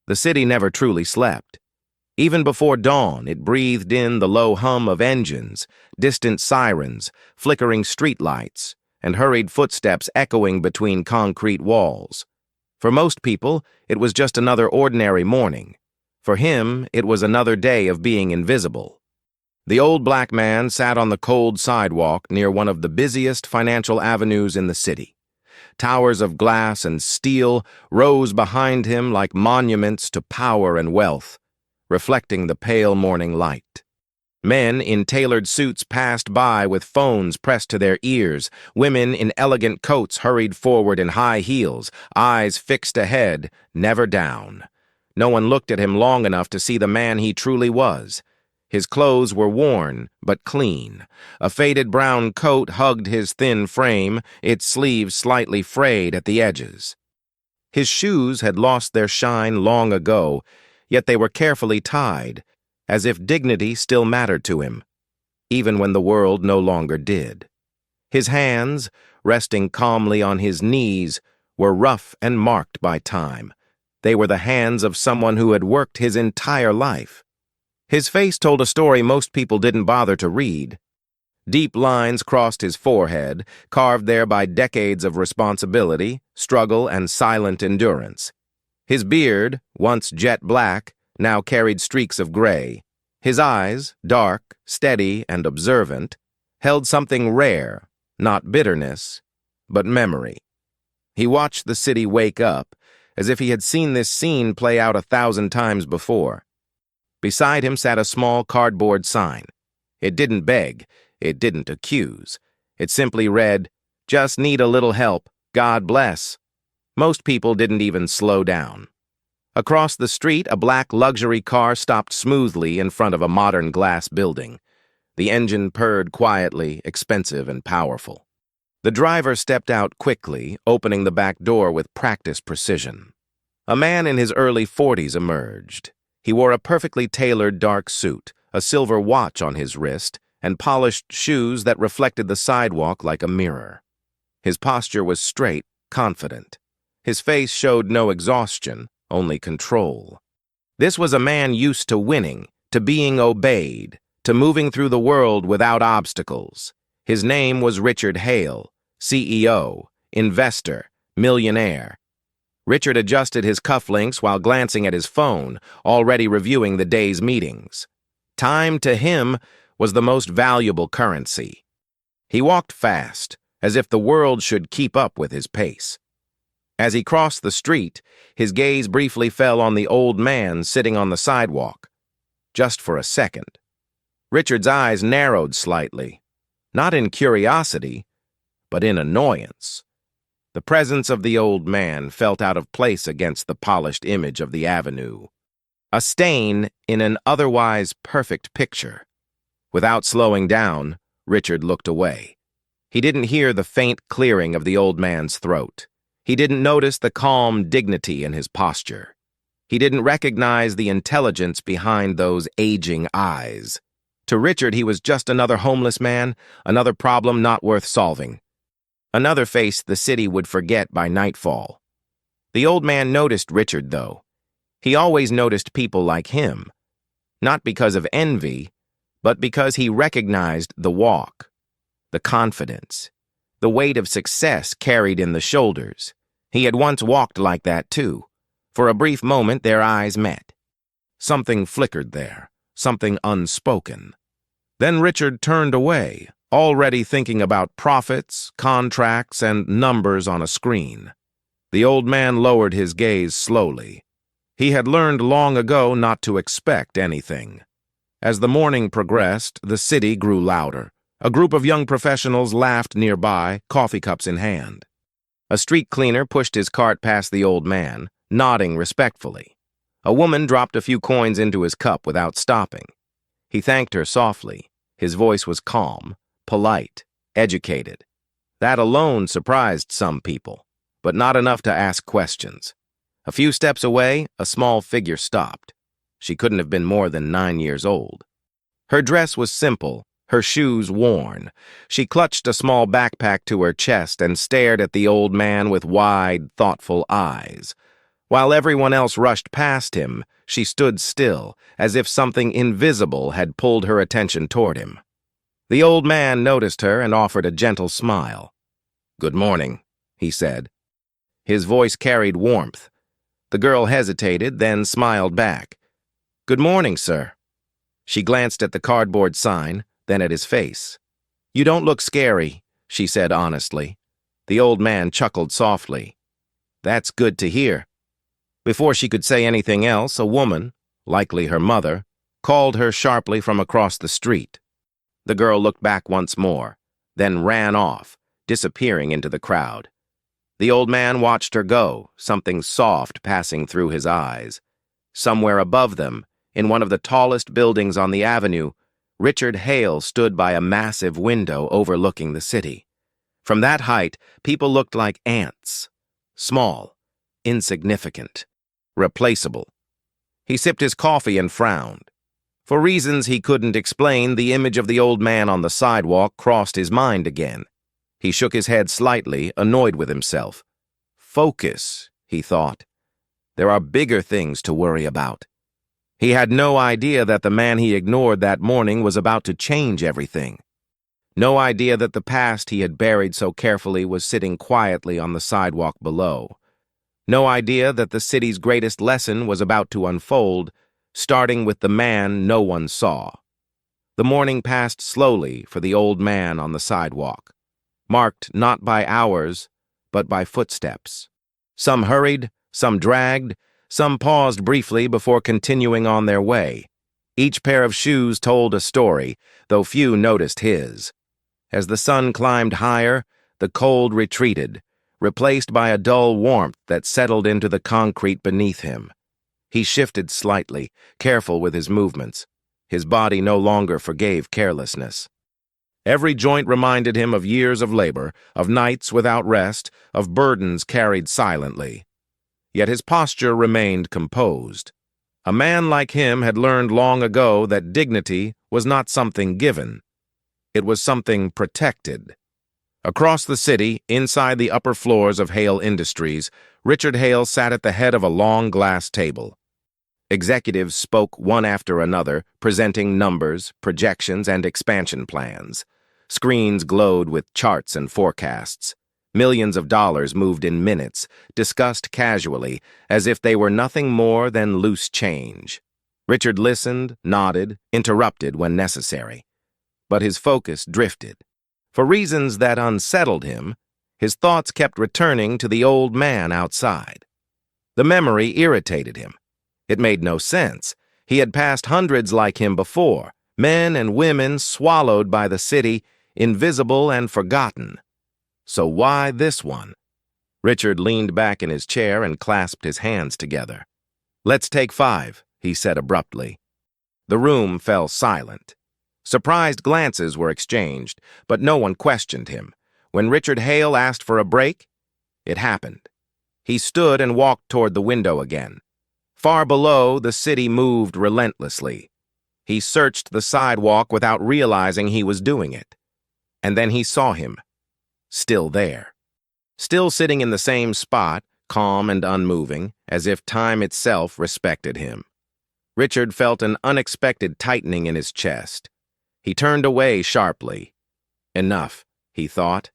The city never truly slept. Even before dawn, it breathed in the low hum of engines, distant sirens, flickering streetlights, and hurried footsteps echoing between concrete walls. For most people, it was just another ordinary morning. For him, it was another day of being invisible. The old black man sat on the cold sidewalk near one of the busiest financial avenues in the city. Towers of glass and steel rose behind him like monuments to power and wealth, reflecting the pale morning light. Men in tailored suits passed by with phones pressed to their ears. Women in elegant coats hurried forward in high heels, eyes fixed ahead, never down. No one looked at him long enough to see the man he truly was. His clothes were worn, but clean. A faded brown coat hugged his thin frame, its sleeves slightly frayed at the edges. His shoes had lost their shine long ago, yet they were carefully tied, as if dignity still mattered to him, even when the world no longer did. His hands, resting calmly on his knees, were rough and marked by time. They were the hands of someone who had worked his entire life. His face told a story most people didn't bother to read. Deep lines crossed his forehead, carved there by decades of responsibility, struggle, and silent endurance. His beard, once jet black, now carried streaks of gray. His eyes, dark, steady, and observant, held something rare, not bitterness, but memory. He watched the city wake up, as if he had seen this scene play out 1,000 times before. Beside him sat a small cardboard sign. It didn't beg, it didn't accuse. It simply read, "Just need a little help, God bless." Most people didn't even slow down. Across the street, a black luxury car stopped smoothly in front of a modern glass building. The engine purred quietly, expensive and powerful. The driver stepped out quickly, opening the back door with practiced precision. A man in his early 40s emerged. He wore a perfectly tailored dark suit, a silver watch on his wrist, and polished shoes that reflected the sidewalk like a mirror. His posture was straight, confident. His face showed no exhaustion, only control. This was a man used to winning, to being obeyed, to moving through the world without obstacles. His name was Richard Hale, CEO, investor, millionaire. Richard adjusted his cufflinks while glancing at his phone, already reviewing the day's meetings. Time to him was the most valuable currency. He walked fast, as if the world should keep up with his pace. As he crossed the street, his gaze briefly fell on the old man sitting on the sidewalk. Just for a second. Richard's eyes narrowed slightly, not in curiosity, but in annoyance. The presence of the old man felt out of place against the polished image of the avenue. A stain in an otherwise perfect picture. Without slowing down, Richard looked away. He didn't hear the faint clearing of the old man's throat. He didn't notice the calm dignity in his posture. He didn't recognize the intelligence behind those aging eyes. To Richard, he was just another homeless man, another problem not worth solving. Another face the city would forget by nightfall. The old man noticed Richard, though. He always noticed people like him, not because of envy, but because he recognized the walk, the confidence, the weight of success carried in the shoulders. He had once walked like that, too. For a brief moment, their eyes met. Something flickered there, something unspoken. Then Richard turned away, already thinking about profits, contracts, and numbers on a screen. The old man lowered his gaze slowly. He had learned long ago not to expect anything. As the morning progressed, the city grew louder. A group of young professionals laughed nearby, coffee cups in hand. A street cleaner pushed his cart past the old man, nodding respectfully. A woman dropped a few coins into his cup without stopping. He thanked her softly. His voice was calm, polite, educated. That alone surprised some people, but not enough to ask questions. A few steps away, a small figure stopped. She couldn't have been more than 9 years old. Her dress was simple, her shoes worn. She clutched a small backpack to her chest and stared at the old man with wide, thoughtful eyes. While everyone else rushed past him, she stood still, as if something invisible had pulled her attention toward him. The old man noticed her and offered a gentle smile. "Good morning," he said. His voice carried warmth. The girl hesitated, then smiled back. "Good morning, sir." She glanced at the cardboard sign, then at his face. "You don't look scary," she said honestly. The old man chuckled softly. "That's good to hear." Before she could say anything else, a woman, likely her mother, called her sharply from across the street. The girl looked back once more, then ran off, disappearing into the crowd. The old man watched her go, something soft passing through his eyes. Somewhere above them, in one of the tallest buildings on the avenue, Richard Hale stood by a massive window overlooking the city. From that height, people looked like ants. Small, insignificant, replaceable. He sipped his coffee and frowned. For reasons he couldn't explain, the image of the old man on the sidewalk crossed his mind again. He shook his head slightly, annoyed with himself. Focus, he thought. There are bigger things to worry about. He had no idea that the man he ignored that morning was about to change everything. No idea that the past he had buried so carefully was sitting quietly on the sidewalk below. No idea that the city's greatest lesson was about to unfold, starting with the man no one saw. The morning passed slowly for the old man on the sidewalk, marked not by hours, but by footsteps. Some hurried, some dragged, some paused briefly before continuing on their way. Each pair of shoes told a story, though few noticed his. As the sun climbed higher, the cold retreated, replaced by a dull warmth that settled into the concrete beneath him. He shifted slightly, careful with his movements. His body no longer forgave carelessness. Every joint reminded him of years of labor, of nights without rest, of burdens carried silently. Yet his posture remained composed. A man like him had learned long ago that dignity was not something given. It was something protected. Across the city, inside the upper floors of Hale Industries, Richard Hale sat at the head of a long glass table. Executives spoke one after another, presenting numbers, projections, and expansion plans. Screens glowed with charts and forecasts. Millions of dollars moved in minutes, discussed casually, as if they were nothing more than loose change. Richard listened, nodded, interrupted when necessary. But his focus drifted. For reasons that unsettled him, his thoughts kept returning to the old man outside. The memory irritated him. It made no sense. He had passed hundreds like him before, men and women swallowed by the city, invisible and forgotten. So why this one? Richard leaned back in his chair and clasped his hands together. "Let's take 5, he said abruptly. The room fell silent. Surprised glances were exchanged, but no one questioned him. When Richard Hale asked for a break, it happened. He stood and walked toward the window again. Far below, the city moved relentlessly. He searched the sidewalk without realizing he was doing it. And then he saw him. Still there. Still sitting in the same spot, calm and unmoving, as if time itself respected him. Richard felt an unexpected tightening in his chest. He turned away sharply. Enough, he thought.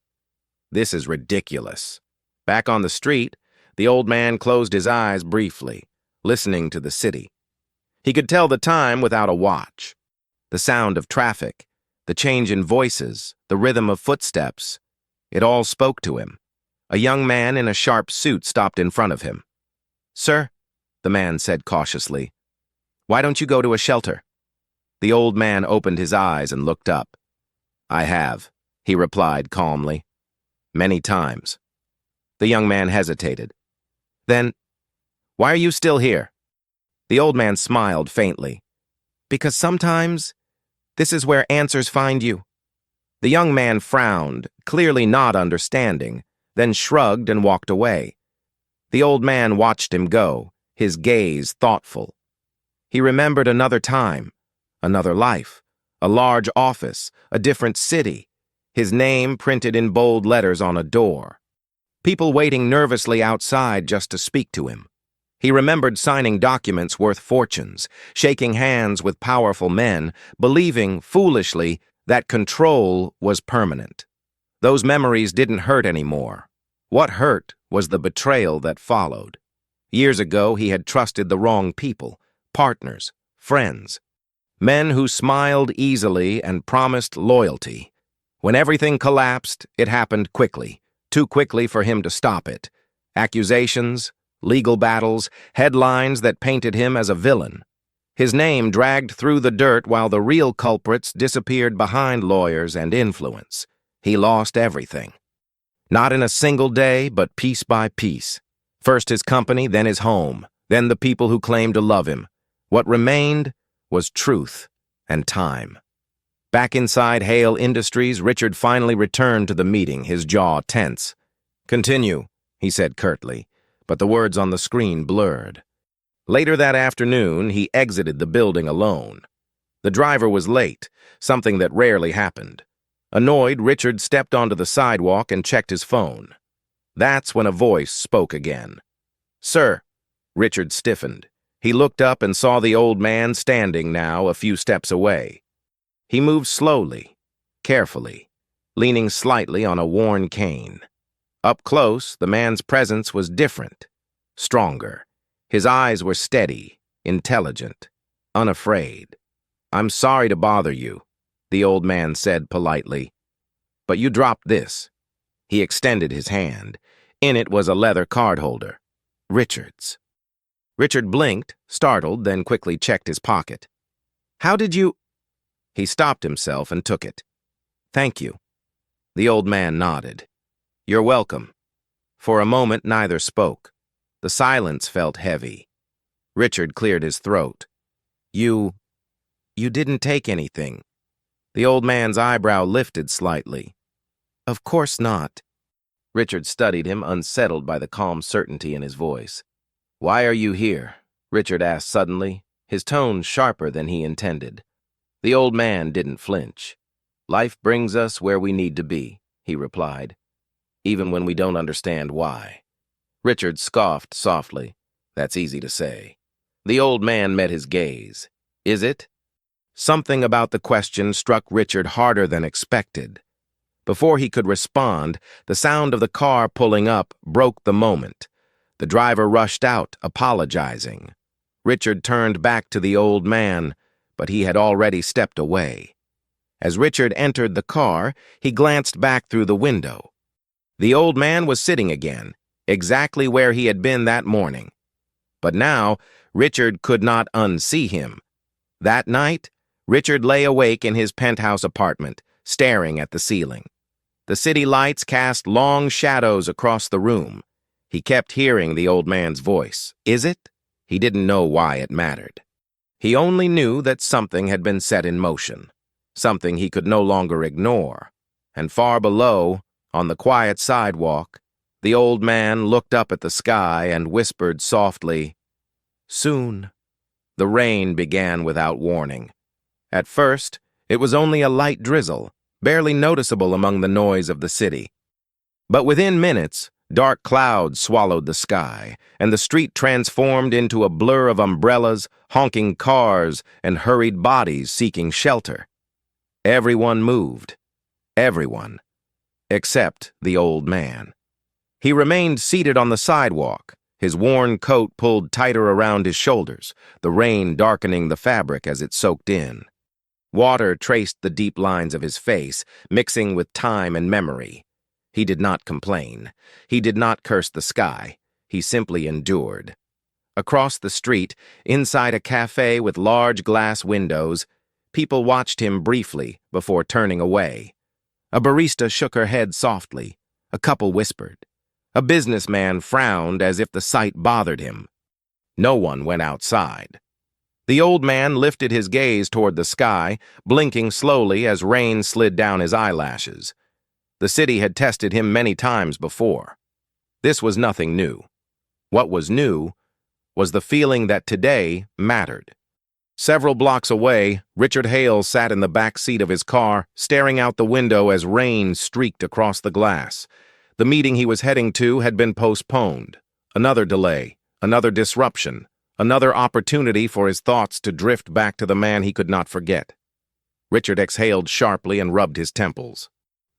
This is ridiculous. Back on the street, the old man closed his eyes briefly, listening to the city. He could tell the time without a watch. The sound of traffic, the change in voices, the rhythm of footsteps. It all spoke to him. A young man in a sharp suit stopped in front of him. "Sir," the man said cautiously, "why don't you go to a shelter?" The old man opened his eyes and looked up. "I have," he replied calmly. "Many times." The young man hesitated. "Then, why are you still here?" The old man smiled faintly. "Because sometimes, this is where answers find you." The young man frowned, clearly not understanding, then shrugged and walked away. The old man watched him go, his gaze thoughtful. He remembered another time, another life, a large office, a different city, his name printed in bold letters on a door. People waiting nervously outside just to speak to him. He remembered signing documents worth fortunes, shaking hands with powerful men, believing, foolishly, that control was permanent. Those memories didn't hurt anymore. What hurt was the betrayal that followed. Years ago, he had trusted the wrong people, partners, friends, men who smiled easily and promised loyalty. When everything collapsed, it happened quickly, too quickly for him to stop it. Accusations, legal battles, headlines that painted him as a villain. His name dragged through the dirt while the real culprits disappeared behind lawyers and influence. He lost everything. Not in a single day, but piece by piece. First his company, then his home, then the people who claimed to love him. What remained was truth and time. Back inside Hale Industries, Richard finally returned to the meeting, his jaw tense. "Continue," he said curtly, but the words on the screen blurred. Later that afternoon, he exited the building alone. The driver was late, something that rarely happened. Annoyed, Richard stepped onto the sidewalk and checked his phone. That's when a voice spoke again. "Sir." Richard stiffened. He looked up and saw the old man standing now a few steps away. He moved slowly, carefully, leaning slightly on a worn cane. Up close, the man's presence was different, stronger. His eyes were steady, intelligent, unafraid. "I'm sorry to bother you," the old man said politely. "But you dropped this." He extended his hand. In it was a leather card holder. Richard's. Richard blinked, startled, then quickly checked his pocket. "How did you—" He stopped himself and took it. "Thank you." The old man nodded. "You're welcome." For a moment, neither spoke. The silence felt heavy. Richard cleared his throat. You didn't take anything." The old man's eyebrow lifted slightly. "Of course not." Richard studied him, unsettled by the calm certainty in his voice. "Why are you here?" Richard asked suddenly, his tone sharper than he intended. The old man didn't flinch. "Life brings us where we need to be," he replied, "even when we don't understand why." Richard scoffed softly. "That's easy to say." The old man met his gaze. "Is it?" Something about the question struck Richard harder than expected. Before he could respond, the sound of the car pulling up broke the moment. The driver rushed out, apologizing. Richard turned back to the old man, but he had already stepped away. As Richard entered the car, he glanced back through the window. The old man was sitting again, exactly where he had been that morning. But now, Richard could not unsee him. That night, Richard lay awake in his penthouse apartment, staring at the ceiling. The city lights cast long shadows across the room. He kept hearing the old man's voice. Is it? He didn't know why it mattered. He only knew that something had been set in motion, something he could no longer ignore. And far below, on the quiet sidewalk, the old man looked up at the sky and whispered softly, "Soon." The rain began without warning. At first, it was only a light drizzle, barely noticeable among the noise of the city. But within minutes, dark clouds swallowed the sky, and the street transformed into a blur of umbrellas, honking cars, and hurried bodies seeking shelter. Everyone moved. Everyone. Except the old man. He remained seated on the sidewalk, his worn coat pulled tighter around his shoulders, the rain darkening the fabric as it soaked in. Water traced the deep lines of his face, mixing with time and memory. He did not complain. He did not curse the sky. He simply endured. Across the street, inside a cafe with large glass windows, people watched him briefly before turning away. A barista shook her head softly. A couple whispered. A businessman frowned as if the sight bothered him. No one went outside. The old man lifted his gaze toward the sky, blinking slowly as rain slid down his eyelashes. The city had tested him many times before. This was nothing new. What was new was the feeling that today mattered. Several blocks away, Richard Hale sat in the back seat of his car, staring out the window as rain streaked across the glass. The meeting he was heading to had been postponed. Another delay, Another disruption, another opportunity for his thoughts to drift back to the man he could not forget. Richard exhaled sharply and rubbed his temples.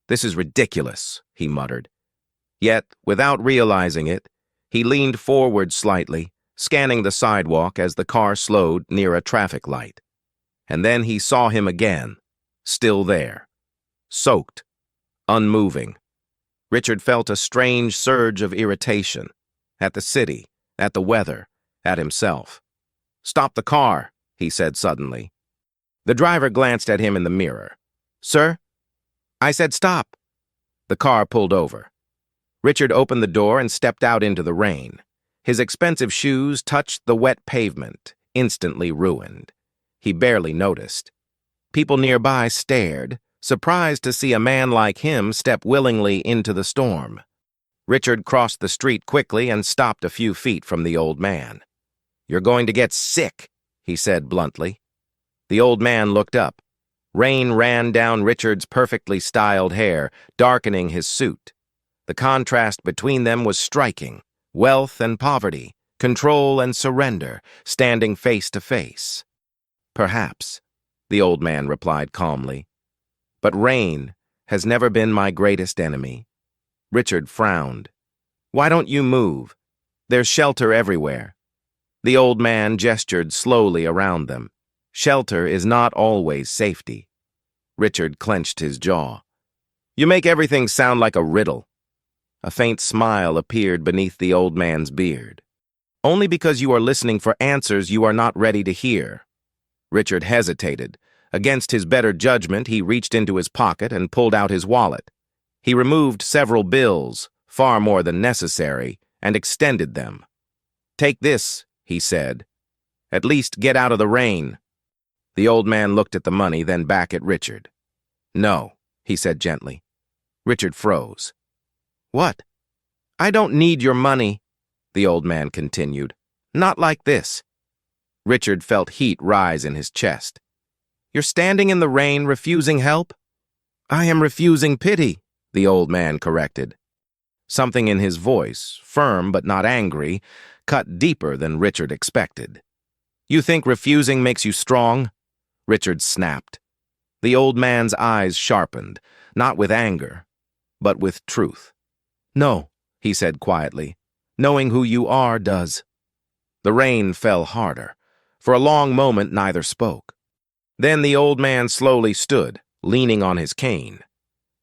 "This is ridiculous," he muttered. Yet, without realizing it, he leaned forward slightly, scanning the sidewalk as the car slowed near a traffic light. And then he saw him again, still there, soaked, unmoving. Richard felt a strange surge of irritation, at the city, at the weather, at himself. "Stop the car," he said suddenly. The driver glanced at him in the mirror. "Sir?" "I said stop." The car pulled over. Richard opened the door and stepped out into the rain. His expensive shoes touched the wet pavement, instantly ruined. He barely noticed. People nearby stared, surprised to see a man like him step willingly into the storm. Richard crossed the street quickly and stopped a few feet from the old man. "You're going to get sick," he said bluntly. The old man looked up. Rain ran down Richard's perfectly styled hair, darkening his suit. The contrast between them was striking. Wealth and poverty, control and surrender, standing face to face. "Perhaps," the old man replied calmly. "But rain has never been my greatest enemy." Richard frowned. "Why don't you move? There's shelter everywhere." The old man gestured slowly around them. "Shelter is not always safety." Richard clenched his jaw. "You make everything sound like a riddle." A faint smile appeared beneath the old man's beard. "Only because you are listening for answers you are not ready to hear." Richard hesitated. Against his better judgment, he reached into his pocket and pulled out his wallet. He removed several bills, far more than necessary, and extended them. "Take this," he said. "At least get out of the rain." The old man looked at the money, then back at Richard. "No," he said gently. Richard froze. "What?" "I don't need your money," the old man continued. "Not like this." Richard felt heat rise in his chest. "You're standing in the rain, refusing help?" "I am refusing pity," the old man corrected. Something in his voice, firm but not angry, cut deeper than Richard expected. "You think refusing makes you strong?" Richard snapped. The old man's eyes sharpened, not with anger, but with truth. "No," he said quietly. "Knowing who you are does." The rain fell harder. For a long moment neither spoke. Then the old man slowly stood, leaning on his cane.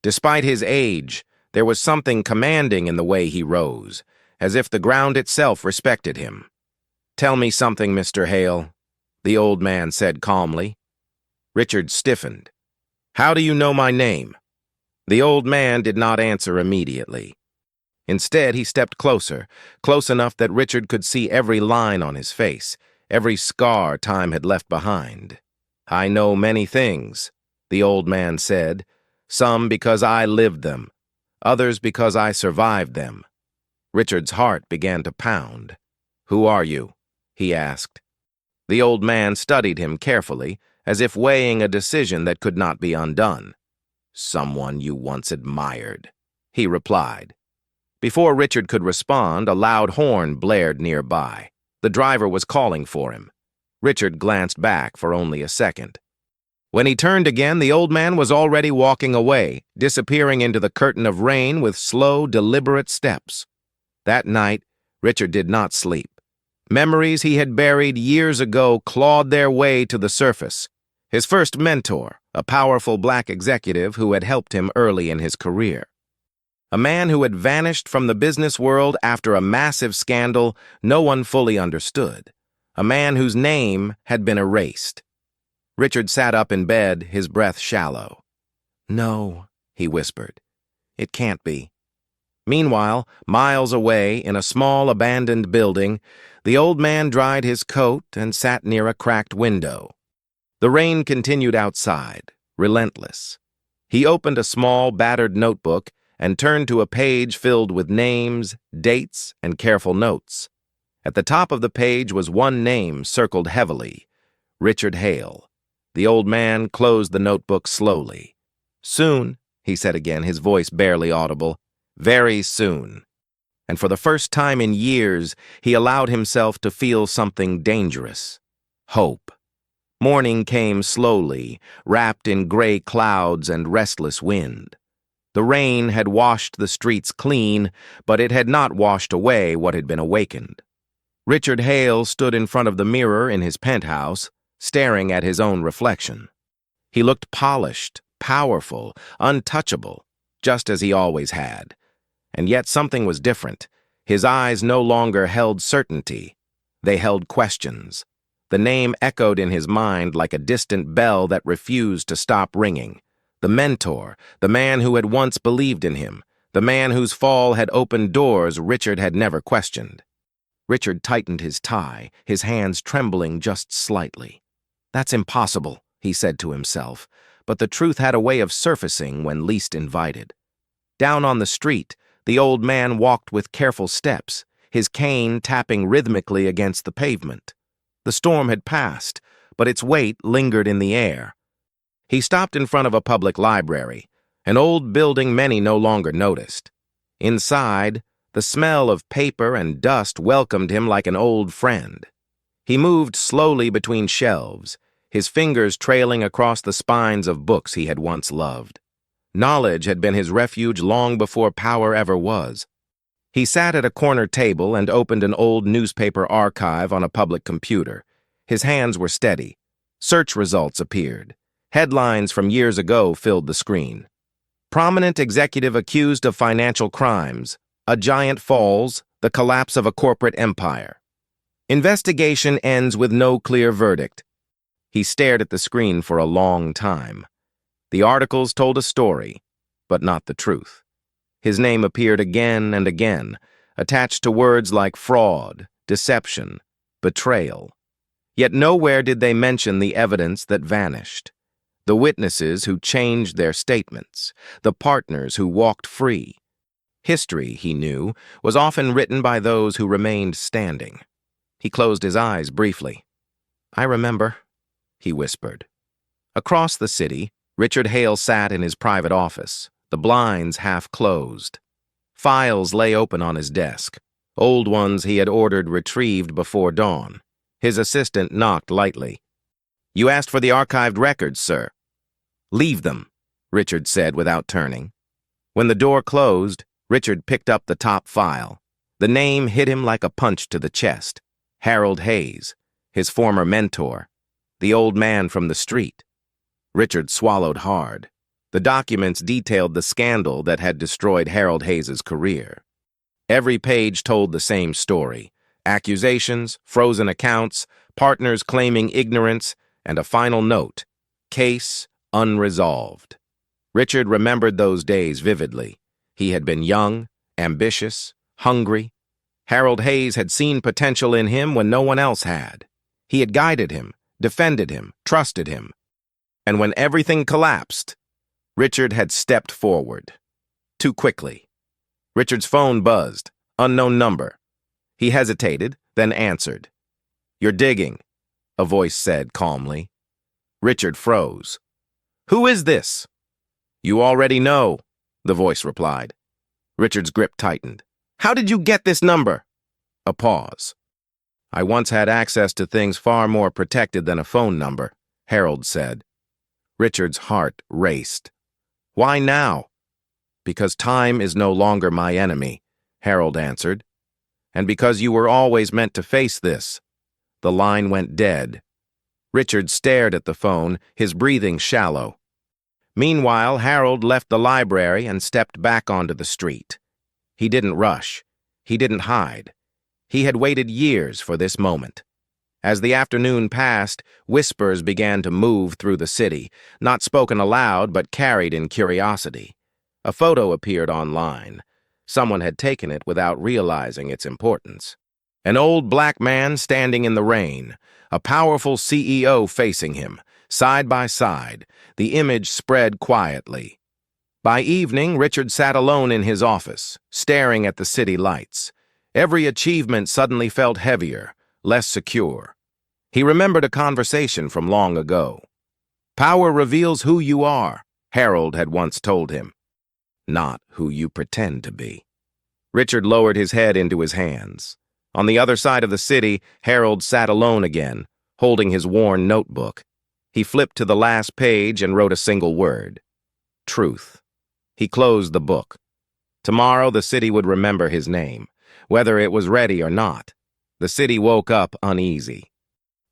Despite his age, there was something commanding in the way he rose, as if the ground itself respected him. "Tell me something, Mr. Hale," the old man said calmly. Richard stiffened. "How do you know my name?" The old man did not answer immediately. Instead, he stepped closer, close enough that Richard could see every line on his face, every scar time had left behind. "I know many things," the old man said, "some because I lived them, others because I survived them." Richard's heart began to pound. "Who are you?" he asked. The old man studied him carefully, as if weighing a decision that could not be undone. "Someone you once admired," he replied. Before Richard could respond, a loud horn blared nearby. The driver was calling for him. Richard glanced back for only a second. When he turned again, the old man was already walking away, disappearing into the curtain of rain with slow, deliberate steps. That night, Richard did not sleep. Memories he had buried years ago clawed their way to the surface. His first mentor, a powerful black executive who had helped him early in his career. A man who had vanished from the business world after a massive scandal no one fully understood. A man whose name had been erased. Richard sat up in bed, his breath shallow. "No," he whispered. "It can't be." Meanwhile, miles away, in a small abandoned building, the old man dried his coat and sat near a cracked window. The rain continued outside, relentless. He opened a small, battered notebook and turned to a page filled with names, dates, and careful notes. At the top of the page was one name circled heavily, Richard Hale. The old man closed the notebook slowly. "Soon," he said again, his voice barely audible. "Very soon." and for the first time in years, he allowed himself to feel something dangerous. Hope. Morning came slowly, wrapped in gray clouds and restless wind. The rain had washed the streets clean, but it had not washed away what had been awakened. Richard Hale stood in front of the mirror in his penthouse, staring at his own reflection. He looked polished, powerful, untouchable, just as he always had. And yet something was different. His eyes no longer held certainty. They held questions. The name echoed in his mind like a distant bell that refused to stop ringing. The mentor, the man who had once believed in him, the man whose fall had opened doors Richard had never questioned. Richard tightened his tie, his hands trembling just slightly. "That's impossible," he said to himself, but the truth had a way of surfacing when least invited. Down on the street, the old man walked with careful steps, his cane tapping rhythmically against the pavement. The storm had passed, but its weight lingered in the air. He stopped in front of a public library, an old building many no longer noticed. Inside, the smell of paper and dust welcomed him like an old friend. He moved slowly between shelves, his fingers trailing across the spines of books he had once loved. Knowledge had been his refuge long before power ever was. He sat at a corner table and opened an old newspaper archive on a public computer. His hands were steady. Search results appeared. Headlines from years ago filled the screen. Prominent executive accused of financial crimes. A giant falls. The collapse of a corporate empire. Investigation ends with no clear verdict. He stared at the screen for a long time. The articles told a story, but not the truth. His name appeared again and again, attached to words like fraud, deception, betrayal. Yet nowhere did they mention the evidence that vanished. The witnesses who changed their statements, the partners who walked free. History, he knew, was often written by those who remained standing. He closed his eyes briefly. "I remember," he whispered. Across the city, Richard Hale sat in his private office, the blinds half closed. Files lay open on his desk, old ones he had ordered retrieved before dawn. His assistant knocked lightly. "You asked for the archived records, sir." "Leave them," Richard said without turning. When the door closed, Richard picked up the top file. The name hit him like a punch to the chest. Harold Hayes, his former mentor, the old man from the street. Richard swallowed hard. The documents detailed the scandal that had destroyed Harold Hayes' career. Every page told the same story. Accusations, frozen accounts, partners claiming ignorance, and a final note. Case unresolved. Richard remembered those days vividly. He had been young, ambitious, hungry. Harold Hayes had seen potential in him when no one else had. He had guided him, defended him, trusted him. And when everything collapsed, Richard had stepped forward. Too quickly. Richard's phone buzzed. Unknown number. He hesitated, then answered. "You're digging," a voice said calmly. Richard froze. "Who is this?" "You already know," the voice replied. Richard's grip tightened. "How did you get this number?" A pause. "I once had access to things far more protected than a phone number," Harold said. Richard's heart raced. "Why now?" "Because time is no longer my enemy," Harold answered. "And because you were always meant to face this." The line went dead. Richard stared at the phone, his breathing shallow. Meanwhile, Harold left the library and stepped back onto the street. He didn't rush. He didn't hide. He had waited years for this moment. As the afternoon passed, whispers began to move through the city, not spoken aloud but carried in curiosity. A photo appeared online. Someone had taken it without realizing its importance. An old black man standing in the rain, a powerful CEO facing him, side by side, the image spread quietly. By evening, Richard sat alone in his office, staring at the city lights. Every achievement suddenly felt heavier, less secure. He remembered a conversation from long ago. "Power reveals who you are," Harold had once told him, "not who you pretend to be." Richard lowered his head into his hands. On the other side of the city, Harold sat alone again, holding his worn notebook. He flipped to the last page and wrote a single word: truth. He closed the book. Tomorrow the city would remember his name, whether it was ready or not. The city woke up uneasy.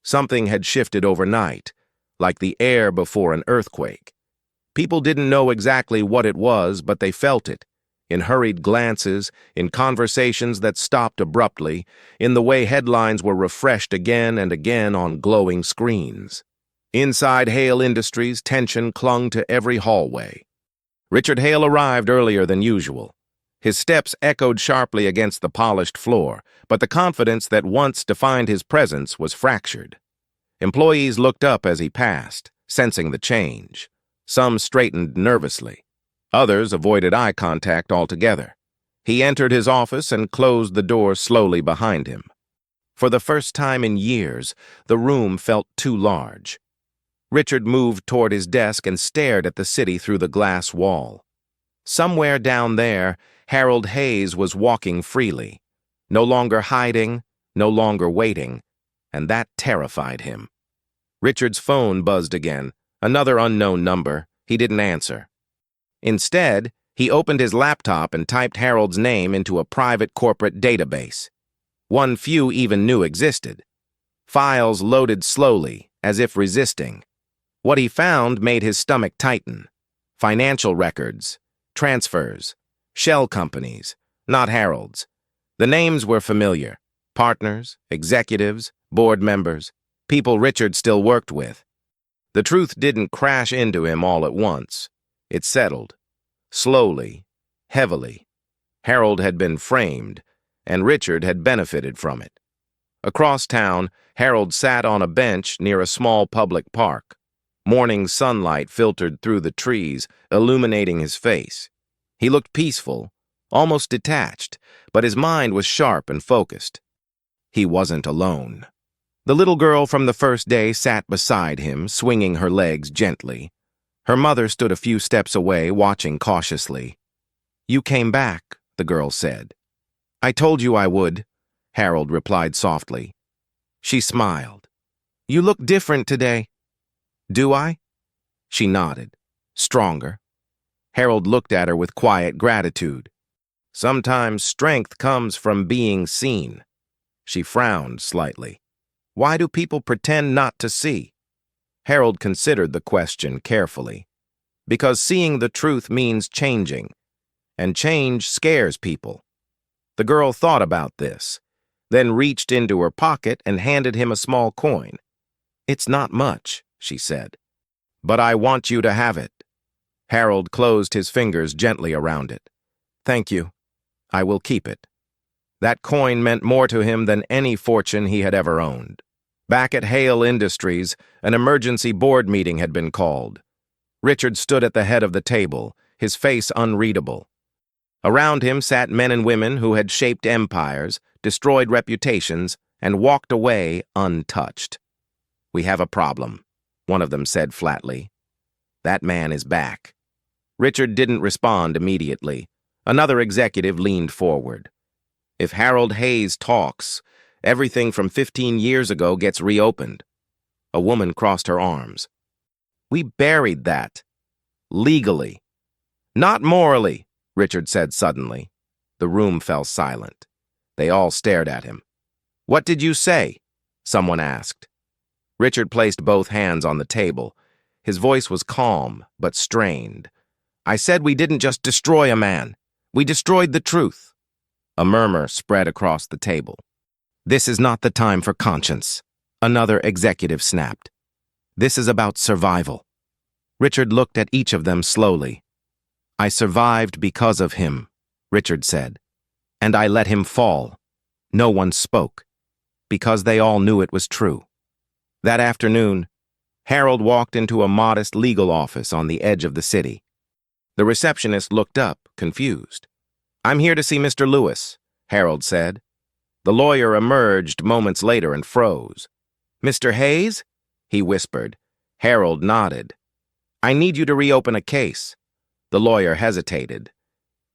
Something had shifted overnight, like the air before an earthquake. People didn't know exactly what it was, but they felt it, in hurried glances, in conversations that stopped abruptly, in the way headlines were refreshed again and again on glowing screens. Inside Hale Industries, tension clung to every hallway. Richard Hale arrived earlier than usual. His steps echoed sharply against the polished floor, but the confidence that once defined his presence was fractured. Employees looked up as he passed, sensing the change. Some straightened nervously. Others avoided eye contact altogether. He entered his office and closed the door slowly behind him. For the first time in years, the room felt too large. Richard moved toward his desk and stared at the city through the glass wall. Somewhere down there, Harold Hayes was walking freely, no longer hiding, no longer waiting, and that terrified him. Richard's phone buzzed again, another unknown number. He didn't answer. Instead, he opened his laptop and typed Harold's name into a private corporate database. One few even knew existed. Files loaded slowly, as if resisting. What he found made his stomach tighten. Financial records, transfers, shell companies, not Harold's. The names were familiar: partners, executives, board members, people Richard still worked with. The truth didn't crash into him all at once. It settled. Slowly, heavily. Harold had been framed, and Richard had benefited from it. Across town, Harold sat on a bench near a small public park. Morning sunlight filtered through the trees, illuminating his face. He looked peaceful, almost detached, but his mind was sharp and focused. He wasn't alone. The little girl from the first day sat beside him, swinging her legs gently. Her mother stood a few steps away, watching cautiously. "You came back," the girl said. "I told you I would," Harold replied softly. She smiled. "You look different today." "Do I?" She nodded. "Stronger." Harold looked at her with quiet gratitude. "Sometimes strength comes from being seen." She frowned slightly. "Why do people pretend not to see?" Harold considered the question carefully. Because seeing the truth means changing, and change scares people. The girl thought about this, then reached into her pocket and handed him a small coin. "It's not much," she said, "but I want you to have it." Harold closed his fingers gently around it. "Thank you. I will keep it." That coin meant more to him than any fortune he had ever owned. Back at Hale Industries, an emergency board meeting had been called. Richard stood at the head of the table, his face unreadable. Around him sat men and women who had shaped empires, destroyed reputations, and walked away untouched. "We have a problem," one of them said flatly. "That man is back." Richard didn't respond immediately. Another executive leaned forward. "If Harold Hayes talks, everything from 15 years ago gets reopened." A woman crossed her arms. "We buried that. Legally." "Not morally," Richard said suddenly. The room fell silent. They all stared at him. "What did you say?" someone asked. Richard placed both hands on the table. His voice was calm, but strained. "I said we didn't just destroy a man. We destroyed the truth." A murmur spread across the table. "This is not the time for conscience," another executive snapped. "This is about survival." Richard looked at each of them slowly. "I survived because of him," Richard said. "And I let him fall." No one spoke, because they all knew it was true. That afternoon, Harold walked into a modest legal office on the edge of the city. The receptionist looked up, confused. "I'm here to see Mr. Lewis," Harold said. The lawyer emerged moments later and froze. "Mr. Hayes?" he whispered. Harold nodded. "I need you to reopen a case." The lawyer hesitated.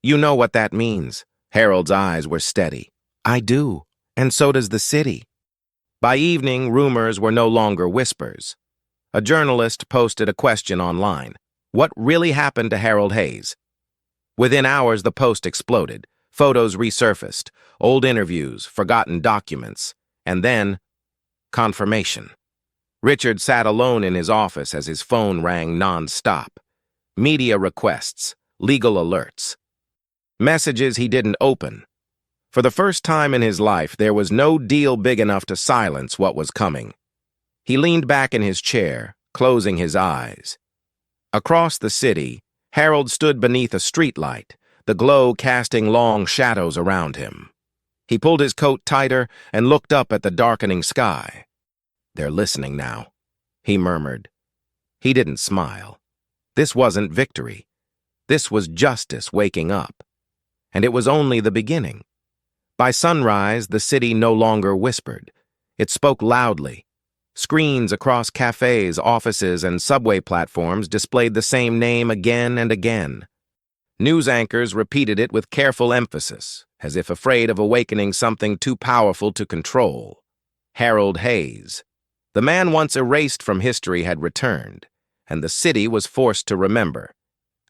"You know what that means," Harold's eyes were steady. I do, and so does the city. By evening, rumors were no longer whispers. A journalist posted a question online. What really happened to Harold Hayes? Within hours, the post exploded. Photos resurfaced, old interviews, forgotten documents, and then, confirmation. Richard sat alone in his office as his phone rang non-stop. Media requests, legal alerts. Messages he didn't open. For the first time in his life, there was no deal big enough to silence what was coming. He leaned back in his chair, closing his eyes. Across the city, Harold stood beneath a streetlight, the glow casting long shadows around him. He pulled his coat tighter and looked up at the darkening sky. They're listening now, he murmured. He didn't smile. This wasn't victory. This was justice waking up. And it was only the beginning. By sunrise, the city no longer whispered. It spoke loudly. Screens across cafes, offices, and subway platforms displayed the same name again and again. News anchors repeated it with careful emphasis, as if afraid of awakening something too powerful to control. Harold Hayes. The man once erased from history had returned, and the city was forced to remember.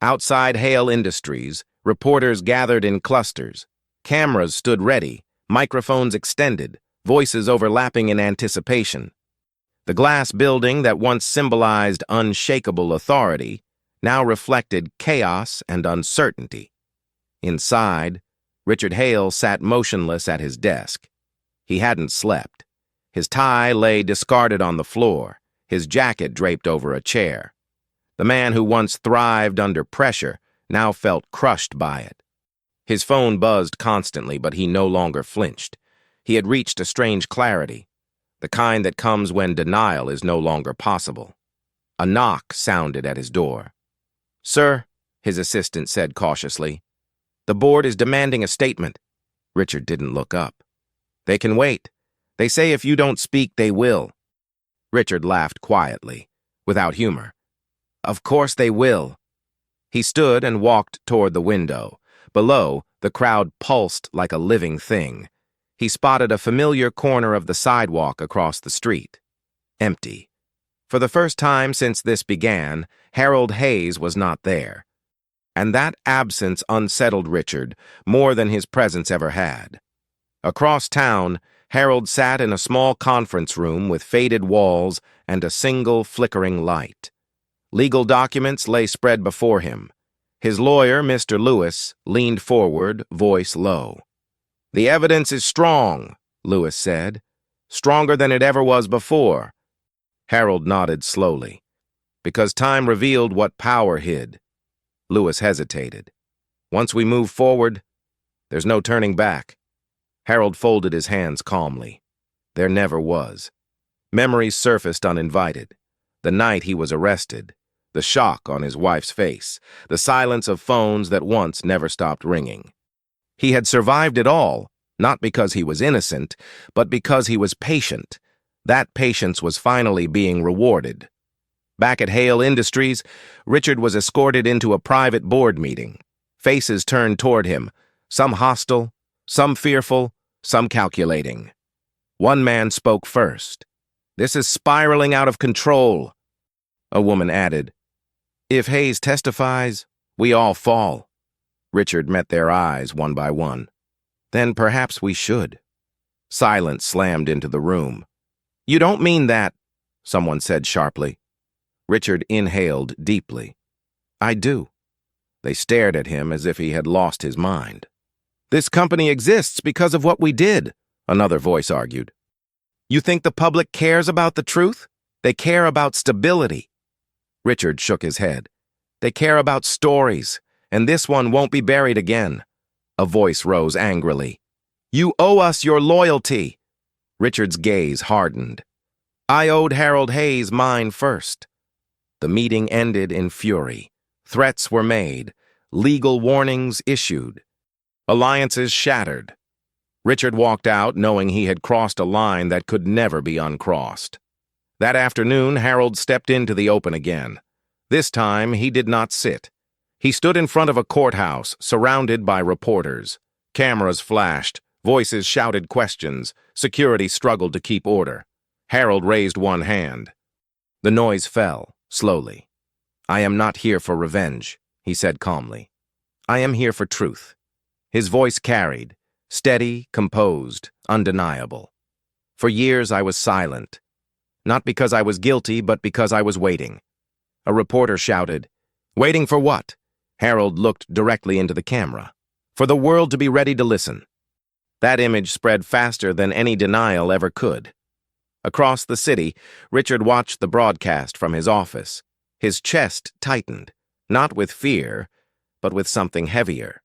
Outside Hale Industries, reporters gathered in clusters. Cameras stood ready, microphones extended, voices overlapping in anticipation. The glass building that once symbolized unshakable authority now reflected chaos and uncertainty. Inside, Richard Hale sat motionless at his desk. He hadn't slept. His tie lay discarded on the floor, his jacket draped over a chair. The man who once thrived under pressure now felt crushed by it. His phone buzzed constantly, but he no longer flinched. He had reached a strange clarity, the kind that comes when denial is no longer possible. A knock sounded at his door. "Sir," his assistant said cautiously, "the board is demanding a statement." Richard didn't look up. "They can wait. They say if you don't speak, they will." Richard laughed quietly, without humor. "Of course they will." He stood and walked toward the window. Below, the crowd pulsed like a living thing. He spotted a familiar corner of the sidewalk across the street. Empty. For the first time since this began, Harold Hayes was not there. And that absence unsettled Richard more than his presence ever had. Across town, Harold sat in a small conference room with faded walls and a single flickering light. Legal documents lay spread before him. His lawyer, Mr. Lewis, leaned forward, voice low. "The evidence is strong," Lewis said. "Stronger than it ever was before." Harold nodded slowly. "Because time revealed what power hid." Lewis hesitated. "Once we move forward, there's no turning back." Harold folded his hands calmly. There never was. Memories surfaced uninvited. The night he was arrested, the shock on his wife's face, the silence of phones that once never stopped ringing. He had survived it all, not because he was innocent, but because he was patient. That patience was finally being rewarded. Back at Hale Industries, Richard was escorted into a private board meeting. Faces turned toward him, some hostile, some fearful, some calculating. One man spoke first. "This is spiraling out of control." A woman added, "If Hayes testifies, we all fall." Richard met their eyes one by one. "Then perhaps we should." Silence slammed into the room. "You don't mean that," someone said sharply. Richard inhaled deeply. "I do." They stared at him as if he had lost his mind. "This company exists because of what we did," another voice argued. "You think the public cares about the truth? They care about stability." Richard shook his head. "They care about stories, and this one won't be buried again." A voice rose angrily. "You owe us your loyalty." Richard's gaze hardened. "I owed Harold Hayes mine first." The meeting ended in fury. Threats were made, legal warnings issued. Alliances shattered. Richard walked out knowing he had crossed a line that could never be uncrossed. That afternoon, Harold stepped into the open again. This time, he did not sit. He stood in front of a courthouse, surrounded by reporters. Cameras flashed, voices shouted questions, security struggled to keep order. Harold raised one hand. The noise fell, slowly. "I am not here for revenge," he said calmly. "I am here for truth." His voice carried, steady, composed, undeniable. For years I was silent, not because I was guilty, but because I was waiting. A reporter shouted, "Waiting for what?" Harold looked directly into the camera. "For the world to be ready to listen." That image spread faster than any denial ever could. Across the city, Richard watched the broadcast from his office. His chest tightened, not with fear, but with something heavier.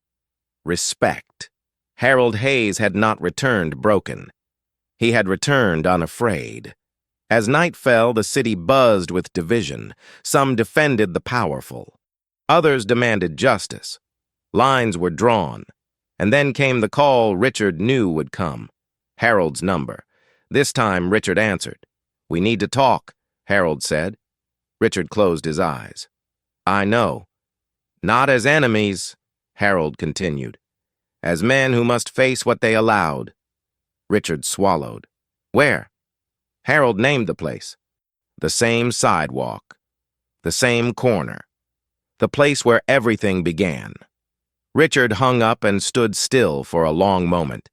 Respect. Harold Hayes had not returned broken. He had returned unafraid. As night fell, the city buzzed with division. Some defended the powerful. Others demanded justice. Lines were drawn. And then came the call Richard knew would come. Harold's number. This time, Richard answered. "We need to talk," Harold said. Richard closed his eyes. "I know." "Not as enemies," Harold continued. "As men who must face what they allowed." Richard swallowed. "Where?" Harold named the place. The same sidewalk. The same corner. The place where everything began. Richard hung up and stood still for a long moment.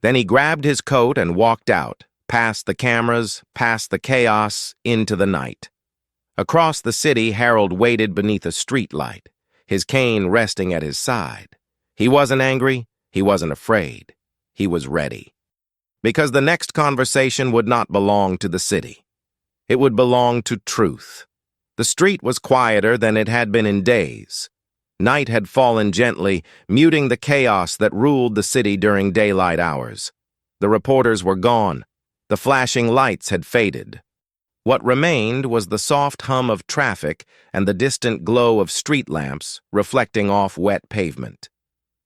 Then he grabbed his coat and walked out, past the cameras, past the chaos, into the night. Across the city, Harold waited beneath a streetlight, his cane resting at his side. He wasn't angry, he wasn't afraid. He was ready. Because the next conversation would not belong to the city. It would belong to truth. The street was quieter than it had been in days. Night had fallen gently, muting the chaos that ruled the city during daylight hours. The reporters were gone. The flashing lights had faded. What remained was the soft hum of traffic and the distant glow of street lamps reflecting off wet pavement.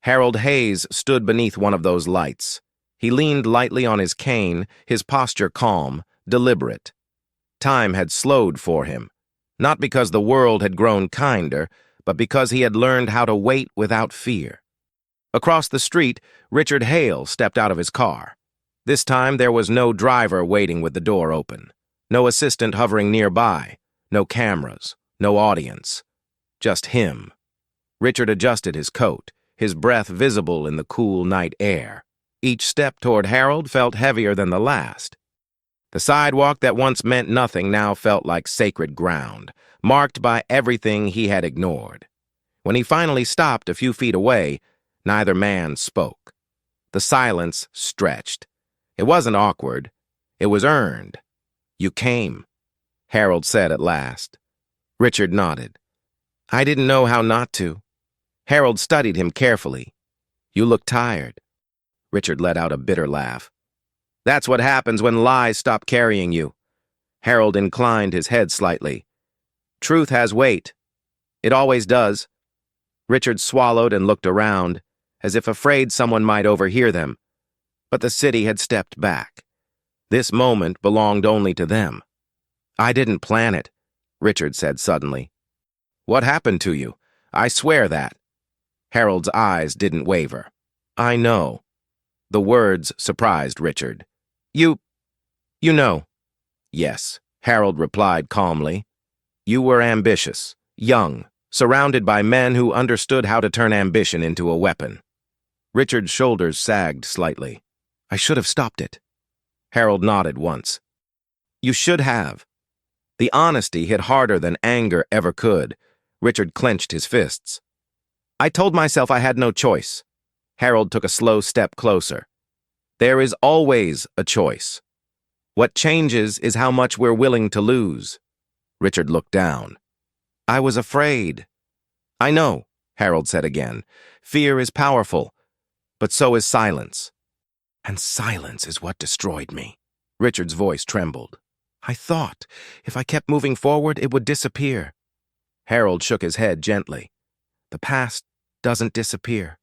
Harold Hayes stood beneath one of those lights. He leaned lightly on his cane, his posture calm, deliberate. Time had slowed for him, not because the world had grown kinder, but because he had learned how to wait without fear. Across the street, Richard Hale stepped out of his car. This time there was no driver waiting with the door open, no assistant hovering nearby, no cameras, no audience. Just him. Richard adjusted his coat, his breath visible in the cool night air. Each step toward Harold felt heavier than the last. The sidewalk that once meant nothing now felt like sacred ground, marked by everything he had ignored. When he finally stopped a few feet away, neither man spoke. The silence stretched. It wasn't awkward. It was earned. "You came," Harold said at last. Richard nodded. "I didn't know how not to." Harold studied him carefully. "You look tired." Richard let out a bitter laugh. "That's what happens when lies stop carrying you." Harold inclined his head slightly. "Truth has weight. It always does." Richard swallowed and looked around, as if afraid someone might overhear them. But the city had stepped back. This moment belonged only to them. "I didn't plan it," Richard said suddenly. "What happened to you? I swear that." Harold's eyes didn't waver. "I know." The words surprised Richard. You know." "Yes," Harold replied calmly. "You were ambitious, young, surrounded by men who understood how to turn ambition into a weapon." Richard's shoulders sagged slightly. "I should have stopped it." Harold nodded once. "You should have." The honesty hit harder than anger ever could. Richard clenched his fists. "I told myself I had no choice." Harold took a slow step closer. "There is always a choice. What changes is how much we're willing to lose." Richard looked down. "I was afraid." "I know," Harold said again. "Fear is powerful, but so is silence." "And silence is what destroyed me." Richard's voice trembled. "I thought if I kept moving forward, it would disappear." Harold shook his head gently. "The past doesn't disappear.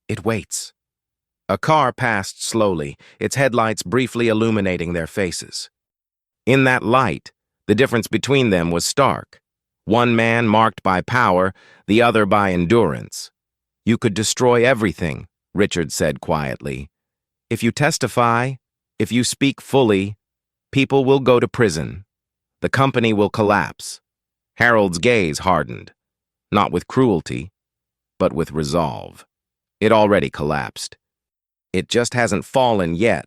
It waits." A car passed slowly, its headlights briefly illuminating their faces. In that light, the difference between them was stark. One man marked by power, the other by endurance. You could destroy everything, Richard said quietly. If you testify, if you speak fully, people will go to prison. The company will collapse. Harold's gaze hardened, not with cruelty, but with resolve. It already collapsed. It just hasn't fallen yet.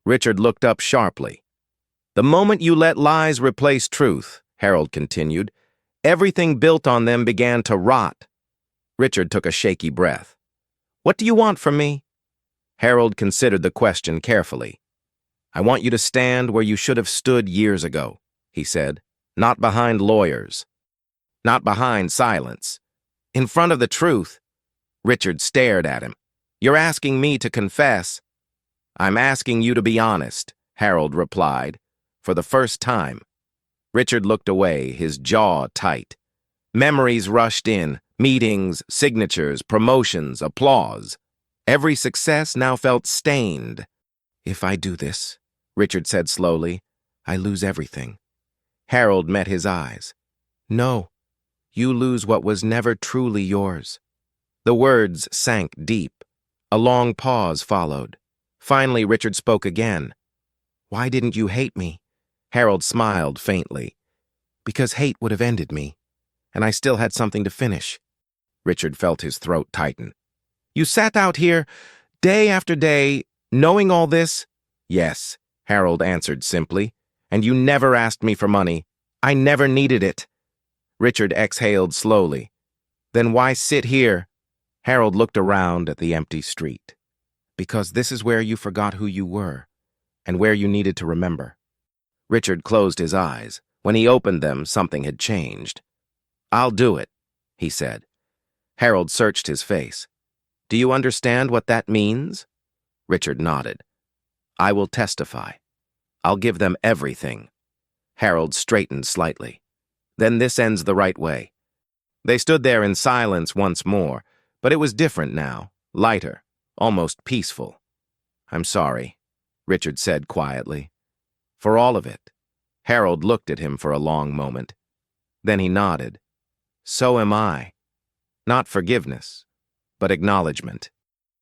Richard looked up sharply. The moment you let lies replace truth, Harold continued, everything built on them began to rot. Richard took a shaky breath. What do you want from me? Harold considered the question carefully. I want you to stand where you should have stood years ago, he said, not behind lawyers, not behind silence. In front of the truth. Richard stared at him. You're asking me to confess. I'm asking you to be honest, Harold replied, for the first time. Richard looked away, his jaw tight. Memories rushed in, meetings, signatures, promotions, applause. Every success now felt stained. If I do this, Richard said slowly, I lose everything. Harold met his eyes. No, you lose what was never truly yours. The words sank deep. A long pause followed. Finally, Richard spoke again. Why didn't you hate me? Harold smiled faintly. Because hate would have ended me, and I still had something to finish. Richard felt his throat tighten. You sat out here, day after day, knowing all this? Yes, Harold answered simply. And you never asked me for money. I never needed it. Richard exhaled slowly. Then why sit here? Harold looked around at the empty street. Because this is where you forgot who you were, and where you needed to remember. Richard closed his eyes. When he opened them, something had changed. I'll do it, he said. Harold searched his face. Do you understand what that means? Richard nodded. I will testify. I'll give them everything. Harold straightened slightly. Then this ends the right way. They stood there in silence once more, but it was different now, lighter, almost peaceful. I'm sorry, Richard said quietly. For all of it. Harold looked at him for a long moment. Then he nodded. So am I. Not forgiveness, but acknowledgement.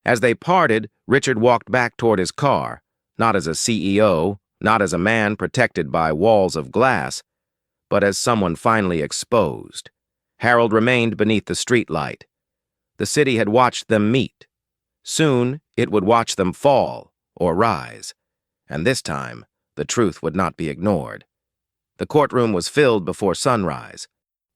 As they parted, Richard walked back toward his car, not as a CEO, not as a man protected by walls of glass, but as someone finally exposed. Harold remained beneath the streetlight. The city had watched them meet. Soon, it would watch them fall or rise. And this time, the truth would not be ignored. The courtroom was filled before sunrise.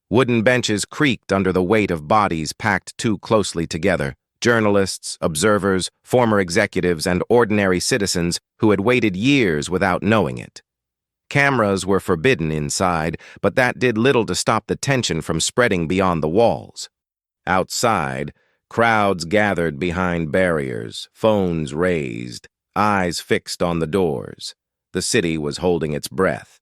Wooden benches creaked under the weight of bodies packed too closely together. Journalists, observers, former executives, and ordinary citizens who had waited years without knowing it. Cameras were forbidden inside, but that did little to stop the tension from spreading beyond the walls. Outside, crowds gathered behind barriers, phones raised, eyes fixed on the doors. The city was holding its breath.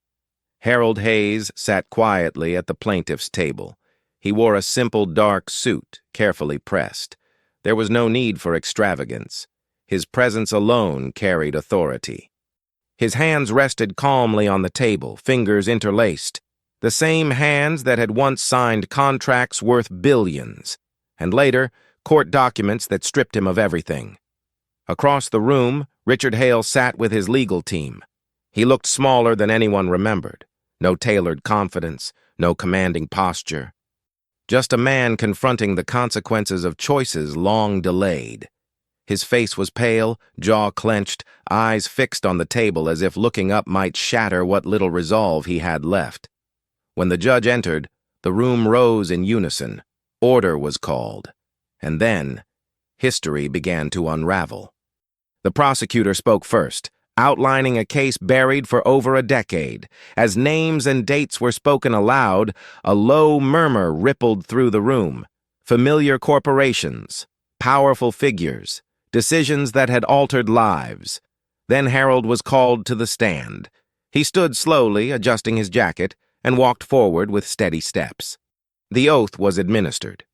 Harold Hayes sat quietly at the plaintiff's table. He wore a simple dark suit, carefully pressed. There was no need for extravagance. His presence alone carried authority. His hands rested calmly on the table, fingers interlaced. The same hands that had once signed contracts worth billions, and later, court documents that stripped him of everything. Across the room, Richard Hale sat with his legal team. He looked smaller than anyone remembered. No tailored confidence, no commanding posture. Just a man confronting the consequences of choices long delayed. His face was pale, jaw clenched, eyes fixed on the table as if looking up might shatter what little resolve he had left. When the judge entered, the room rose in unison. Order was called. And then, history began to unravel. The prosecutor spoke first, outlining a case buried for over a decade. As names and dates were spoken aloud, a low murmur rippled through the room. Familiar corporations, powerful figures, decisions that had altered lives. Then Harold was called to the stand. He stood slowly, adjusting his jacket, and walked forward with steady steps. The oath was administered.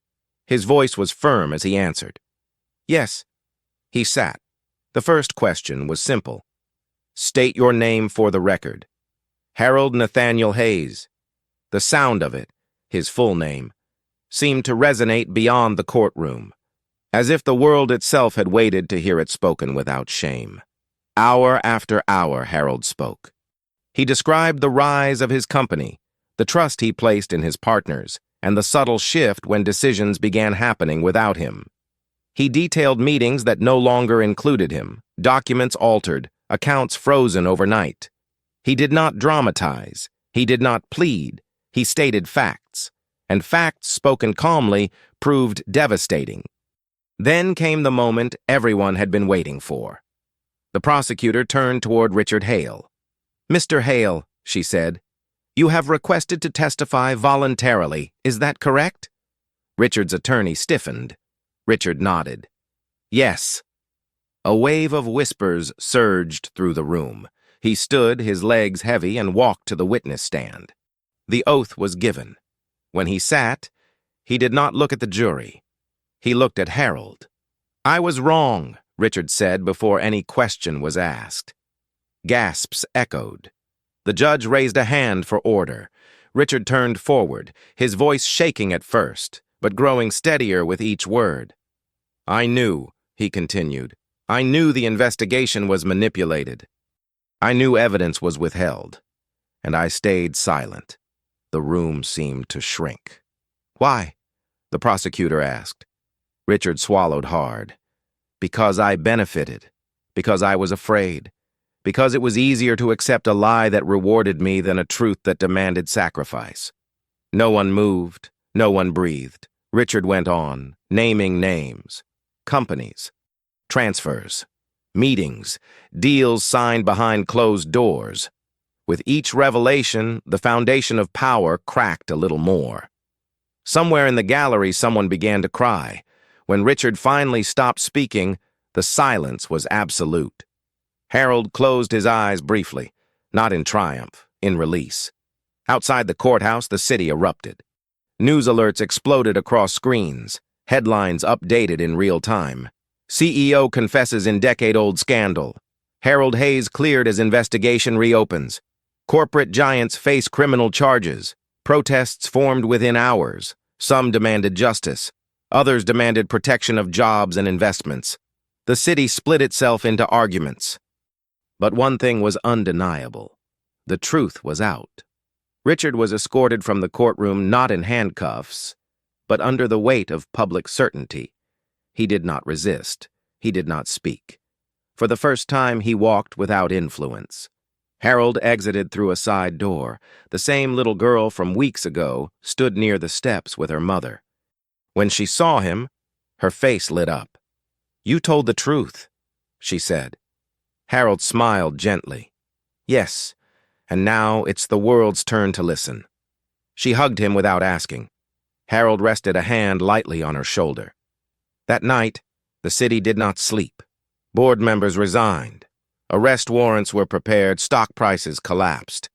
His voice was firm as he answered. Yes. He sat. The first question was simple. State your name for the record. Harold Nathaniel Hayes. The sound of it, his full name, seemed to resonate beyond the courtroom. as if the world itself had waited to hear it spoken without shame. Hour after hour, Harold spoke. He described the rise of his company, the trust he placed in his partners, and the subtle shift when decisions began happening without him. He detailed meetings that no longer included him, documents altered, accounts frozen overnight. He did not dramatize. He did not plead. He stated facts, and facts spoken calmly proved devastating. Then came the moment everyone had been waiting for. The prosecutor turned toward Richard Hale. "Mr. Hale," she said, "you have requested to testify voluntarily. Is that correct?" Richard's attorney stiffened. Richard nodded. "Yes." A wave of whispers surged through the room. He stood, his legs heavy, and walked to the witness stand. The oath was given. When he sat, he did not look at the jury. He looked at Harold. "I was wrong," Richard said before any question was asked. Gasps echoed. The judge raised a hand for order. Richard turned forward, his voice shaking at first, but growing steadier with each word. "I knew," he continued. "I knew the investigation was manipulated. I knew evidence was withheld. And I stayed silent." The room seemed to shrink. "Why?" the prosecutor asked. Richard swallowed hard. "Because I benefited. Because I was afraid. Because it was easier to accept a lie that rewarded me than a truth that demanded sacrifice." No one moved. No one breathed. Richard went on, naming names. Companies. Transfers. Meetings. Deals signed behind closed doors. With each revelation, the foundation of power cracked a little more. Somewhere in the gallery, someone began to cry. When Richard finally stopped speaking, the silence was absolute. Harold closed his eyes briefly, not in triumph, in release. Outside the courthouse, the city erupted. News alerts exploded across screens, headlines updated in real time. CEO confesses in decade-old scandal. Harold Hayes cleared as investigation reopens. Corporate giants face criminal charges. Protests formed within hours. Some demanded justice. Others demanded protection of jobs and investments. The city split itself into arguments. But one thing was undeniable. The truth was out. Richard was escorted from the courtroom not in handcuffs, but under the weight of public certainty. He did not resist. He did not speak. For the first time, he walked without influence. Harold exited through a side door. The same little girl from weeks ago stood near the steps with her mother. When she saw him, her face lit up. "You told the truth," she said. Harold smiled gently. "Yes, and now it's the world's turn to listen." She hugged him without asking. Harold rested a hand lightly on her shoulder. That night, the city did not sleep. Board members resigned. Arrest warrants were prepared, stock prices collapsed.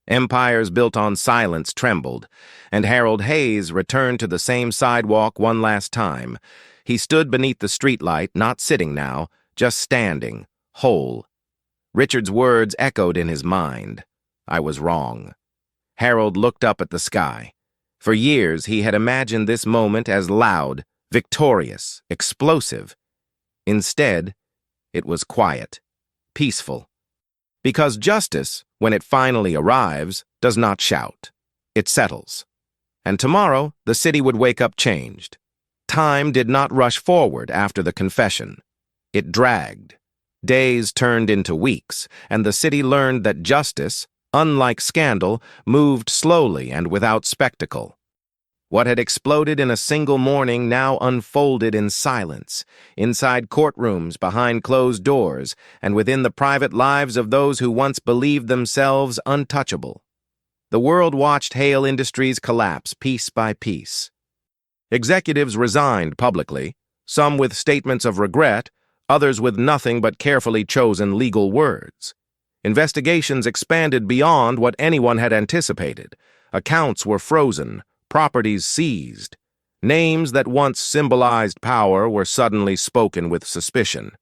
Empires built on silence trembled, and Harold Hayes returned to the same sidewalk one last time. He stood beneath the streetlight, not sitting now, just standing, whole. Richard's words echoed in his mind. I was wrong. Harold looked up at the sky. For years, he had imagined this moment as loud, victorious, explosive. Instead, it was quiet, peaceful. Because justice, when it finally arrives, does not shout. It settles. And tomorrow, the city would wake up changed. Time did not rush forward after the confession. It dragged. Days turned into weeks, and the city learned that justice, unlike scandal, moved slowly and without spectacle. What had exploded in a single morning now unfolded in silence, inside courtrooms, behind closed doors, and within the private lives of those who once believed themselves untouchable. The world watched Hale Industries collapse piece by piece. Executives resigned publicly, some with statements of regret, others with nothing but carefully chosen legal words. Investigations expanded beyond what anyone had anticipated. Accounts were frozen, properties seized. Names that once symbolized power were suddenly spoken with suspicion.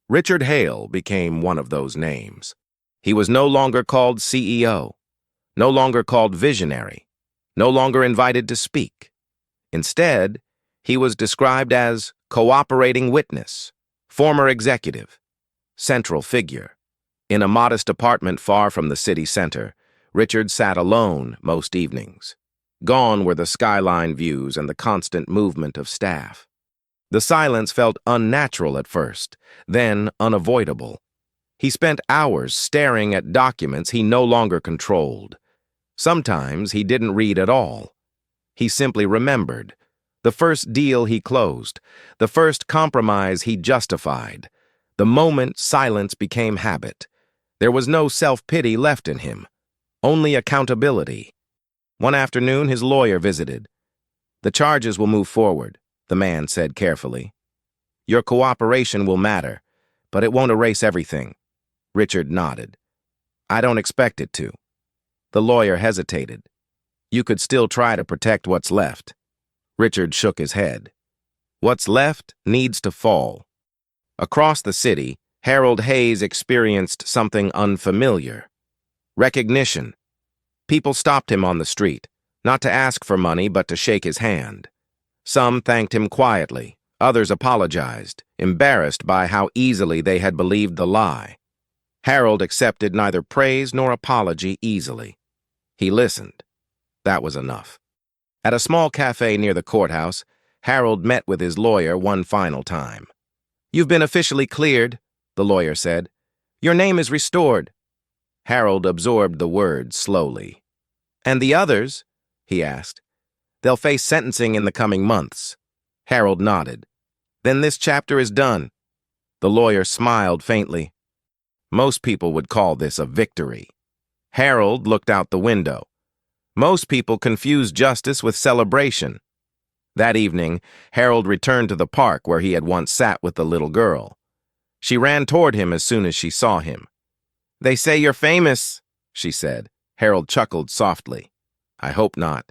Richard Hale became one of those names. He was no longer called CEO, no longer called visionary, no longer invited to speak. Instead, he was described as Cooperating witness. Former executive. Central figure. In a modest apartment far from the city center, Richard sat alone most evenings. Gone were the skyline views and the constant movement of staff. The silence felt unnatural at first, then unavoidable. He spent hours staring at documents he no longer controlled. Sometimes he didn't read at all. He simply remembered. The first deal he closed, the first compromise he justified. The moment silence became habit. There was no self-pity left in him, only accountability. One afternoon, his lawyer visited. "The charges will move forward," the man said carefully. "Your cooperation will matter, but it won't erase everything." Richard nodded. "I don't expect it to." The lawyer hesitated. "You could still try to protect what's left." Richard shook his head. "What's left needs to fall." Across the city, Harold Hayes experienced something unfamiliar. Recognition. People stopped him on the street, not to ask for money but to shake his hand. Some thanked him quietly, others apologized, embarrassed by how easily they had believed the lie. Harold accepted neither praise nor apology easily. He listened. That was enough. At a small cafe near the courthouse, Harold met with his lawyer one final time. "You've been officially cleared," the lawyer said. "Your name is restored." Harold absorbed the words slowly. "And the others?" he asked. "They'll face sentencing in the coming months." Harold nodded. "Then this chapter is done." The lawyer smiled faintly. Most people would call this a victory. Harold looked out the window. Most people confuse justice with celebration. That evening, Harold returned to the park where he had once sat with the little girl. She ran toward him as soon as she saw him. "They say you're famous," she said. Harold chuckled softly. "I hope not."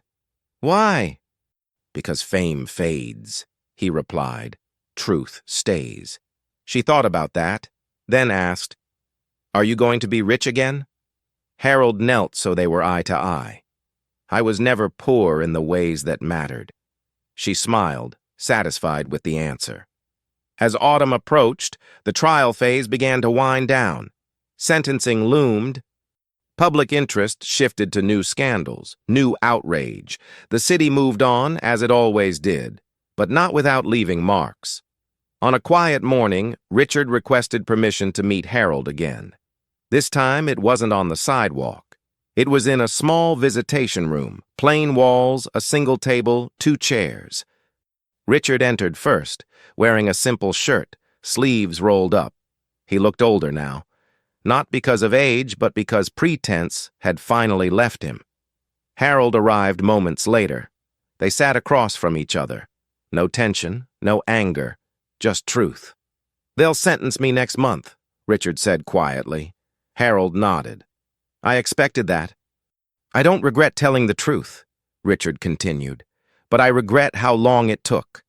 "Why?" "Because fame fades," he replied. "Truth stays." She thought about that, then asked, "Are you going to be rich again?" Harold knelt so they were eye to eye. "I was never poor in the ways that mattered." She smiled, satisfied with the answer. As autumn approached, the trial phase began to wind down. Sentencing loomed. Public interest shifted to new scandals, new outrage. The city moved on, as it always did, but not without leaving marks. On a quiet morning, Richard requested permission to meet Harold again. This time, it wasn't on the sidewalk. It was in a small visitation room, plain walls, a single table, 2 chairs. Richard entered first, wearing a simple shirt, sleeves rolled up. He looked older now, not because of age, but because pretense had finally left him. Harold arrived moments later. They sat across from each other. No tension, no anger, just truth. "They'll sentence me next month," Richard said quietly. Harold nodded. "I expected that." "I don't regret telling the truth," Richard continued, "but I regret how long it took."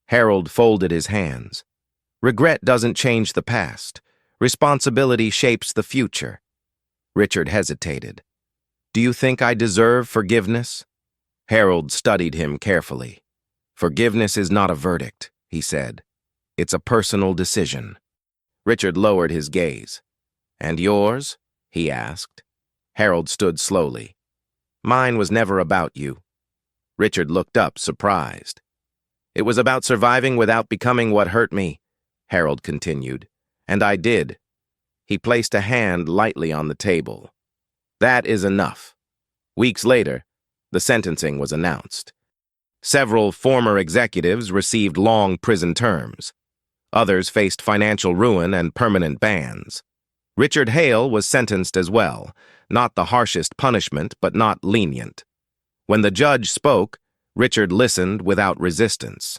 Harold folded his hands. "Regret doesn't change the past. Responsibility shapes the future." Richard hesitated. "Do you think I deserve forgiveness?" Harold studied him carefully. "Forgiveness is not a verdict," he said. "It's a personal decision." Richard lowered his gaze. "And yours?" he asked. Harold stood slowly. "Mine was never about you." Richard looked up, surprised. "It was about surviving without becoming what hurt me," Harold continued. "And I did." He placed a hand lightly on the table. "That is enough." Weeks later, the sentencing was announced. Several former executives received long prison terms. Others faced financial ruin and permanent bans. Richard Hale was sentenced as well, not the harshest punishment, but not lenient. When the judge spoke, Richard listened without resistance.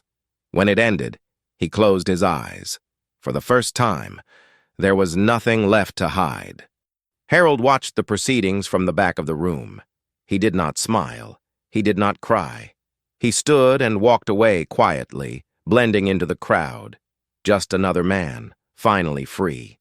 When it ended, he closed his eyes. For the first time, there was nothing left to hide. Harold watched the proceedings from the back of the room. He did not smile. He did not cry. He stood and walked away quietly, blending into the crowd. Just another man, finally free.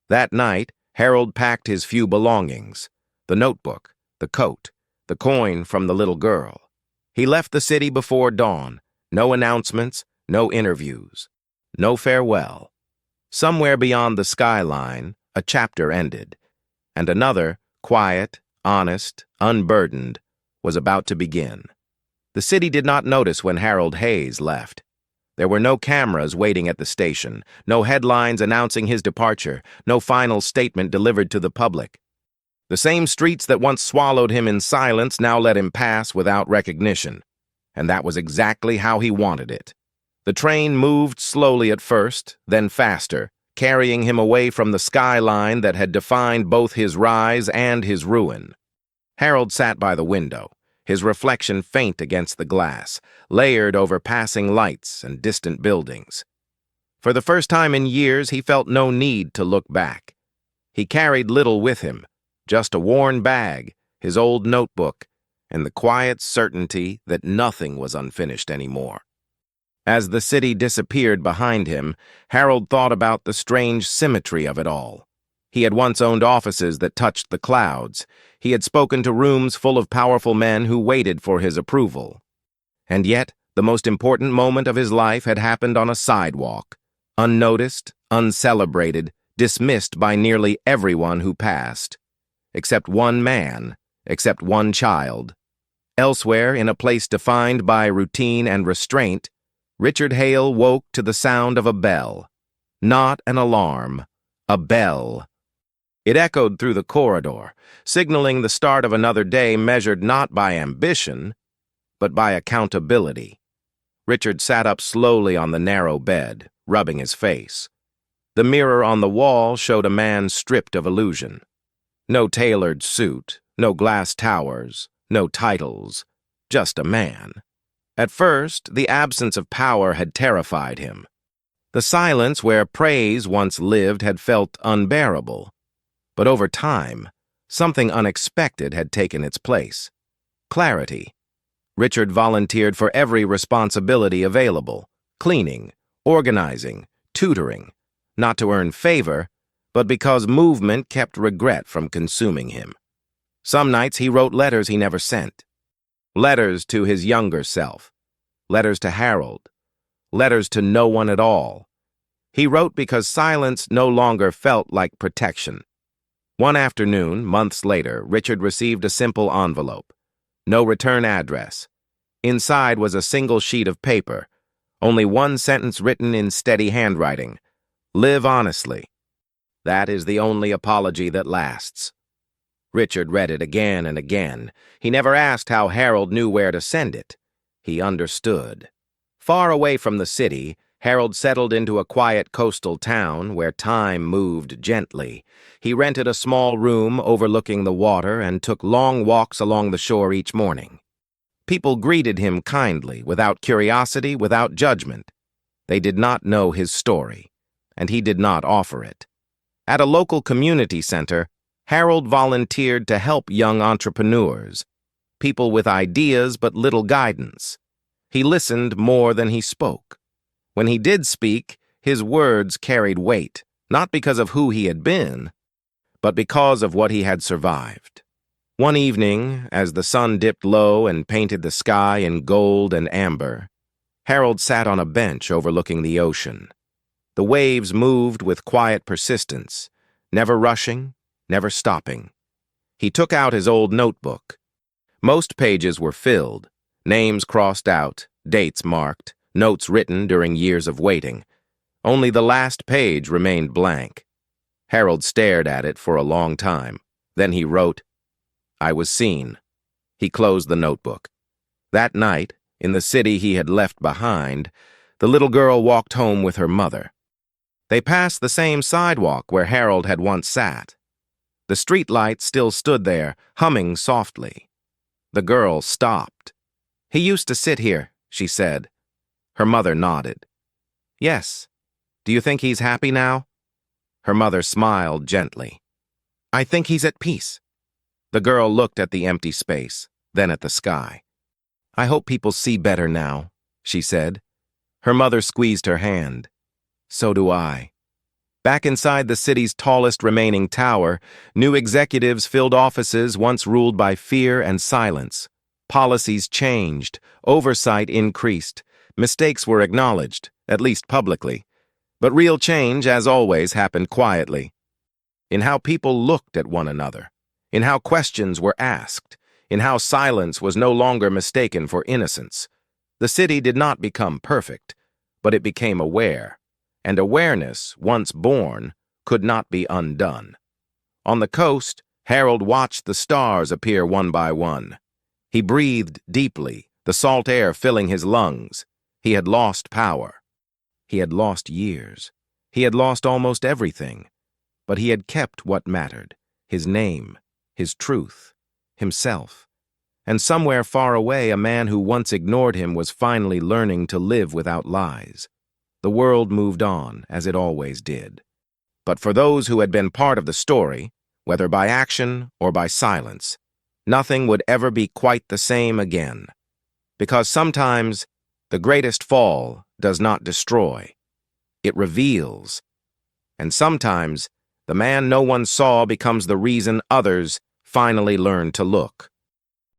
That night, Harold packed his few belongings: the notebook, the coat, the coin from the little girl. He left the city before dawn. No announcements, no interviews, no farewell. Somewhere beyond the skyline, a chapter ended, and another, quiet, honest, unburdened, was about to begin. The city did not notice when Harold Hayes left. There were no cameras waiting at the station, no headlines announcing his departure, no final statement delivered to the public. The same streets that once swallowed him in silence now let him pass without recognition. And that was exactly how he wanted it. The train moved slowly at first, then faster, carrying him away from the skyline that had defined both his rise and his ruin. Harold sat by the window, his reflection faint against the glass, layered over passing lights and distant buildings. For the first time in years, he felt no need to look back. He carried little with him, just a worn bag, his old notebook, and the quiet certainty that nothing was unfinished anymore. As the city disappeared behind him, Harold thought about the strange symmetry of it all. He had once owned offices that touched the clouds. He had spoken to rooms full of powerful men who waited for his approval. And yet, the most important moment of his life had happened on a sidewalk, unnoticed, uncelebrated, dismissed by nearly everyone who passed. Except one man, except one child. Elsewhere, in a place defined by routine and restraint, Richard Hale woke to the sound of a bell. Not an alarm, a bell. It echoed through the corridor, signaling the start of another day measured not by ambition, but by accountability. Richard sat up slowly on the narrow bed, rubbing his face. The mirror on the wall showed a man stripped of illusion. No tailored suit, no glass towers, no titles, just a man. At first, the absence of power had terrified him. The silence where praise once lived had felt unbearable. But over time, something unexpected had taken its place. Clarity. Richard volunteered for every responsibility available: cleaning, organizing, tutoring, not to earn favor, but because movement kept regret from consuming him. Some nights he wrote letters he never sent. Letters to his younger self. Letters to Harold. Letters to no one at all. He wrote because silence no longer felt like protection. One afternoon, months later, Richard received a simple envelope. No return address. Inside was a single sheet of paper. Only one sentence written in steady handwriting. Live honestly. That is the only apology that lasts. Richard read it again and again. He never asked how Harold knew where to send it. He understood. Far away from the city, Harold settled into a quiet coastal town where time moved gently. He rented a small room overlooking the water and took long walks along the shore each morning. People greeted him kindly, without curiosity, without judgment. They did not know his story, and he did not offer it. At a local community center, Harold volunteered to help young entrepreneurs, people with ideas but little guidance. He listened more than he spoke. When he did speak, his words carried weight, not because of who he had been, but because of what he had survived. One evening, as the sun dipped low and painted the sky in gold and amber, Harold sat on a bench overlooking the ocean. The waves moved with quiet persistence, never rushing, never stopping. He took out his old notebook. Most pages were filled, names crossed out, dates marked, notes written during years of waiting. Only the last page remained blank. Harold stared at it for a long time. Then he wrote, "I was seen." He closed the notebook. That night, in the city he had left behind, the little girl walked home with her mother. They passed the same sidewalk where Harold had once sat. The streetlight still stood there, humming softly. The girl stopped. "He used to sit here," she said. Her mother nodded. "Yes. Do you think he's happy now?" Her mother smiled gently. "I think he's at peace." The girl looked at the empty space, then at the sky. "I hope people see better now," she said. Her mother squeezed her hand. "So do I." Back inside the city's tallest remaining tower, new executives filled offices once ruled by fear and silence. Policies changed, oversight increased, Mistakes were acknowledged, at least publicly. But real change, as always, happened quietly. In how people looked at one another, in how questions were asked, in how silence was no longer mistaken for innocence. The city did not become perfect, but it became aware, and awareness, once born, could not be undone. On the coast, Harold watched the stars appear one by one. He breathed deeply, the salt air filling his lungs. He had lost power. He had lost years. He had lost almost everything. But he had kept what mattered: his name, his truth, himself. And somewhere far away, a man who once ignored him was finally learning to live without lies. The world moved on, as it always did. But for those who had been part of the story, whether by action or by silence, nothing would ever be quite the same again. Because sometimes the greatest fall does not destroy, it reveals. And sometimes the man no one saw becomes the reason others finally learn to look.